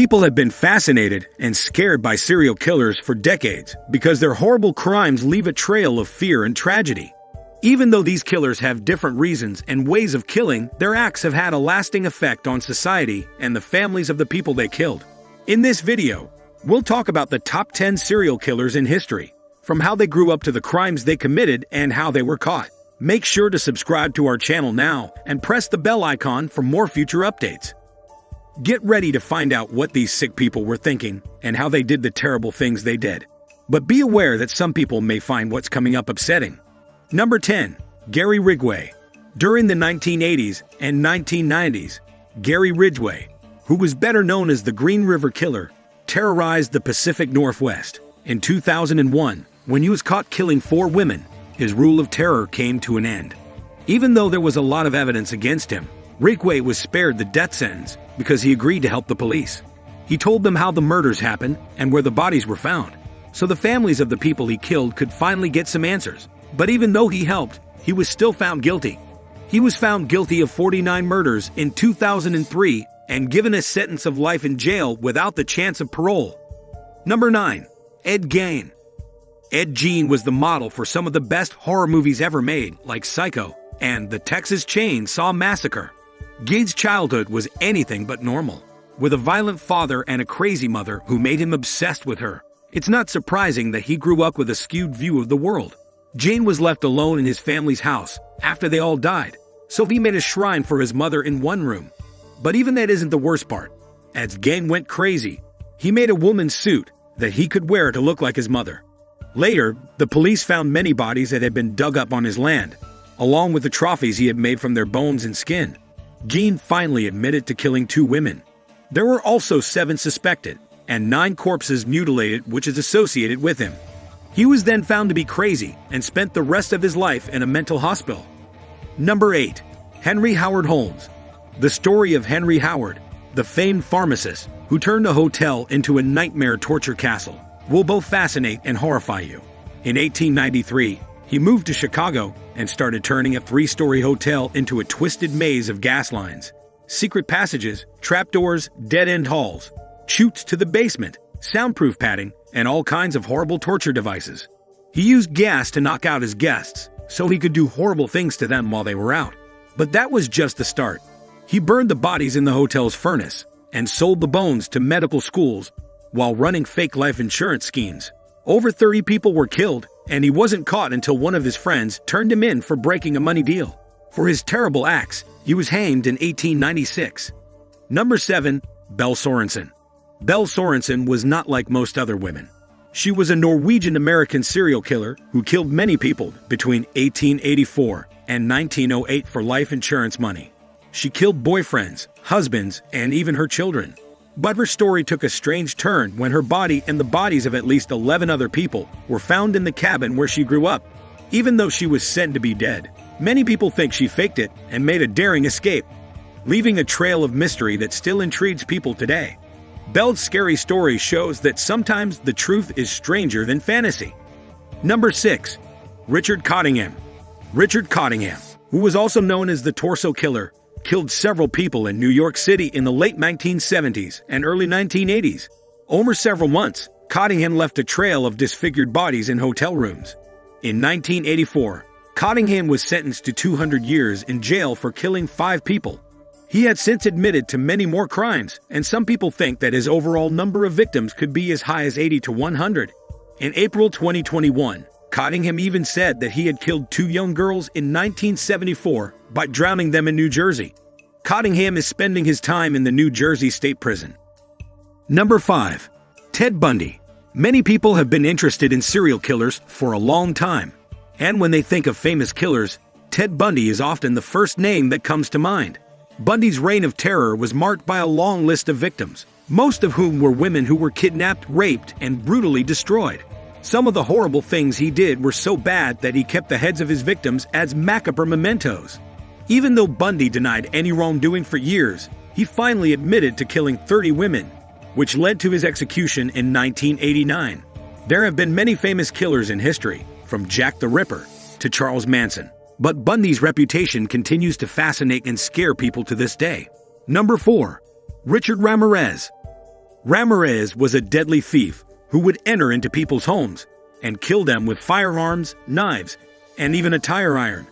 People have been fascinated and scared by serial killers for decades because their horrible crimes leave a trail of fear and tragedy. Even though these killers have different reasons and ways of killing, their acts have had a lasting effect on society and the families of the people they killed. In this video, we'll talk about the top 10 serial killers in history, from how they grew up to the crimes they committed and how they were caught. Make sure to subscribe to our channel now and press the bell icon for more future updates. Get ready to find out what these sick people were thinking and how they did the terrible things they did. But be aware that some people may find what's coming up upsetting. Number 10. Gary Ridgway. During the 1980s and 1990s, Gary Ridgway, who was better known as the Green River Killer, terrorized the Pacific Northwest. In 2001, when he was caught killing 4 women, his rule of terror came to an end. Even though there was a lot of evidence against him, Ridgway was spared the death sentence because he agreed to help the police. He told them how the murders happened and where the bodies were found, so the families of the people he killed could finally get some answers. But even though he helped, he was still found guilty. He was found guilty of 49 murders in 2003 and given a sentence of life in jail without the chance of parole. Number 9. Ed Gein. Ed Gein was the model for some of the best horror movies ever made, like Psycho and the Texas Chainsaw Massacre. Gein's childhood was anything but normal, with a violent father and a crazy mother who made him obsessed with her. It's not surprising that he grew up with a skewed view of the world. Gein was left alone in his family's house after they all died, so he made a shrine for his mother in one room. But even that isn't the worst part. As Gein went crazy, he made a woman's suit that he could wear to look like his mother. Later, the police found many bodies that had been dug up on his land, along with the trophies he had made from their bones and skin. Gein finally admitted to killing 2 women. There were also 7 suspected, and 9 corpses mutilated which is associated with him. He was then found to be crazy and spent the rest of his life in a mental hospital. Number 8. Henry Howard Holmes. The story of Henry Howard, the famed pharmacist who turned a hotel into a nightmare torture castle, will both fascinate and horrify you. In 1893, he moved to Chicago and started turning a 3-story hotel into a twisted maze of gas lines, secret passages, trapdoors, dead-end halls, chutes to the basement, soundproof padding, and all kinds of horrible torture devices. He used gas to knock out his guests, so he could do horrible things to them while they were out. But that was just the start. He burned the bodies in the hotel's furnace and sold the bones to medical schools while running fake life insurance schemes. Over 30 people were killed, and he wasn't caught until one of his friends turned him in for breaking a money deal. For his terrible acts, he was hanged in 1896. Number 7. Belle Sorenson. Belle Sorenson was not like most other women. She was a Norwegian-American serial killer who killed many people between 1884 and 1908 for life insurance money. She killed boyfriends, husbands, and even her children. But her story took a strange turn when her body and the bodies of at least 11 other people were found in the cabin where she grew up. Even though she was said to be dead, many people think she faked it and made a daring escape, leaving a trail of mystery that still intrigues people today. Belle's scary story shows that sometimes the truth is stranger than fantasy. Number 6. Richard Cottingham. Richard Cottingham, who was also known as the Torso Killer, killed several people in New York City in the late 1970s and early 1980s. Over several months, Cottingham left a trail of disfigured bodies in hotel rooms. In 1984, Cottingham was sentenced to 200 years in jail for killing 5 people. He had since admitted to many more crimes, and some people think that his overall number of victims could be as high as 80 to 100. In April 2021, Cottingham even said that he had killed 2 young girls in 1974 by drowning them in New Jersey. Cottingham is spending his time in the New Jersey State Prison. Number 5. Ted Bundy. Many people have been interested in serial killers for a long time, and when they think of famous killers, Ted Bundy is often the first name that comes to mind. Bundy's reign of terror was marked by a long list of victims, most of whom were women who were kidnapped, raped, and brutally destroyed. Some of the horrible things he did were so bad that he kept the heads of his victims as macabre mementos. Even though Bundy denied any wrongdoing for years, he finally admitted to killing 30 women, which led to his execution in 1989. There have been many famous killers in history, from Jack the Ripper to Charles Manson, but Bundy's reputation continues to fascinate and scare people to this day. Number 4. Richard Ramirez. Ramirez was a deadly thief who would enter into people's homes and kill them with firearms, knives, and even a tire iron.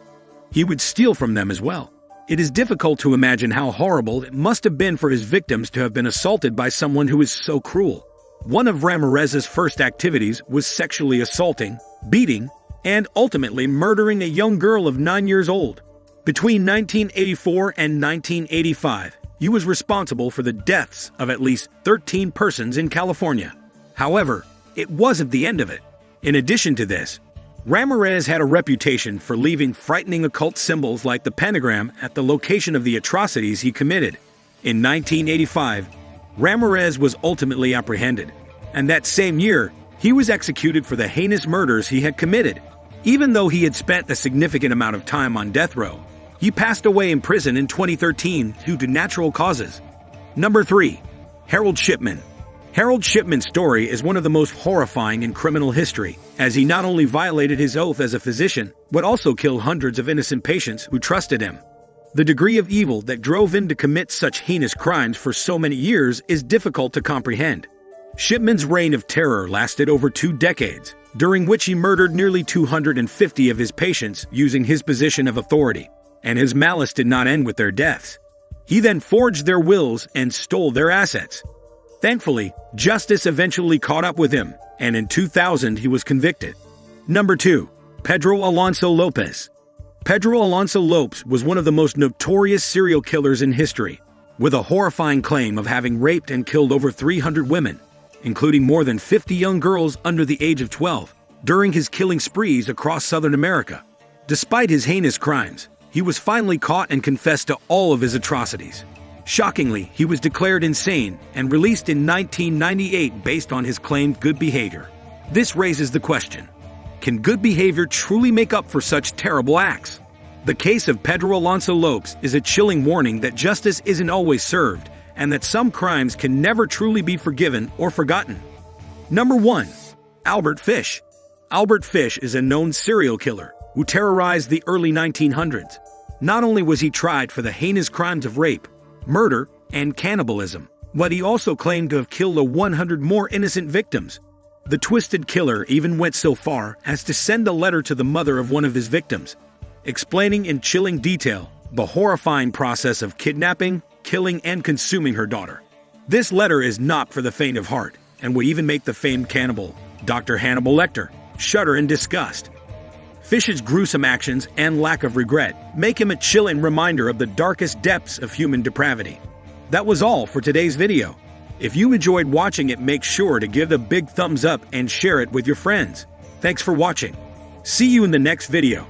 He would steal from them as well. It is difficult to imagine how horrible it must have been for his victims to have been assaulted by someone who is so cruel. One of Ramirez's first activities was sexually assaulting, beating, and ultimately murdering a young girl of 9 years old. Between 1984 and 1985, he was responsible for the deaths of at least 13 persons in California. However, it wasn't the end of it. In addition to this, Ramirez had a reputation for leaving frightening occult symbols like the pentagram at the location of the atrocities he committed. In 1985, Ramirez was ultimately apprehended, and that same year, he was executed for the heinous murders he had committed. Even though he had spent a significant amount of time on death row, he passed away in prison in 2013 due to natural causes. Number 3. Harold Shipman. Harold Shipman's story is one of the most horrifying in criminal history, as he not only violated his oath as a physician, but also killed hundreds of innocent patients who trusted him. The degree of evil that drove him to commit such heinous crimes for so many years is difficult to comprehend. Shipman's reign of terror lasted over 2 decades, during which he murdered nearly 250 of his patients using his position of authority, and his malice did not end with their deaths. He then forged their wills and stole their assets. Thankfully, justice eventually caught up with him, and in 2000 he was convicted. Number 2. Pedro Alonso Lopez. Pedro Alonso Lopez was one of the most notorious serial killers in history, with a horrifying claim of having raped and killed over 300 women, including more than 50 young girls under the age of 12, during his killing sprees across Southern America. Despite his heinous crimes, he was finally caught and confessed to all of his atrocities. Shockingly, he was declared insane and released in 1998 based on his claimed good behavior. This raises the question: can good behavior truly make up for such terrible acts? The case of Pedro Alonso Lopez is a chilling warning that justice isn't always served, and that some crimes can never truly be forgiven or forgotten. Number 1. Albert Fish. Albert Fish is a known serial killer who terrorized the early 1900s. Not only was he tried for the heinous crimes of rape, murder, and cannibalism, but he also claimed to have killed 100 more innocent victims. The twisted killer even went so far as to send a letter to the mother of one of his victims, explaining in chilling detail the horrifying process of kidnapping, killing, and consuming her daughter. This letter is not for the faint of heart, and would even make the famed cannibal, Dr. Hannibal Lecter, shudder in disgust. Fish's gruesome actions and lack of regret make him a chilling reminder of the darkest depths of human depravity. That was all for today's video. If you enjoyed watching it, make sure to give it a big thumbs up and share it with your friends. Thanks for watching. See you in the next video.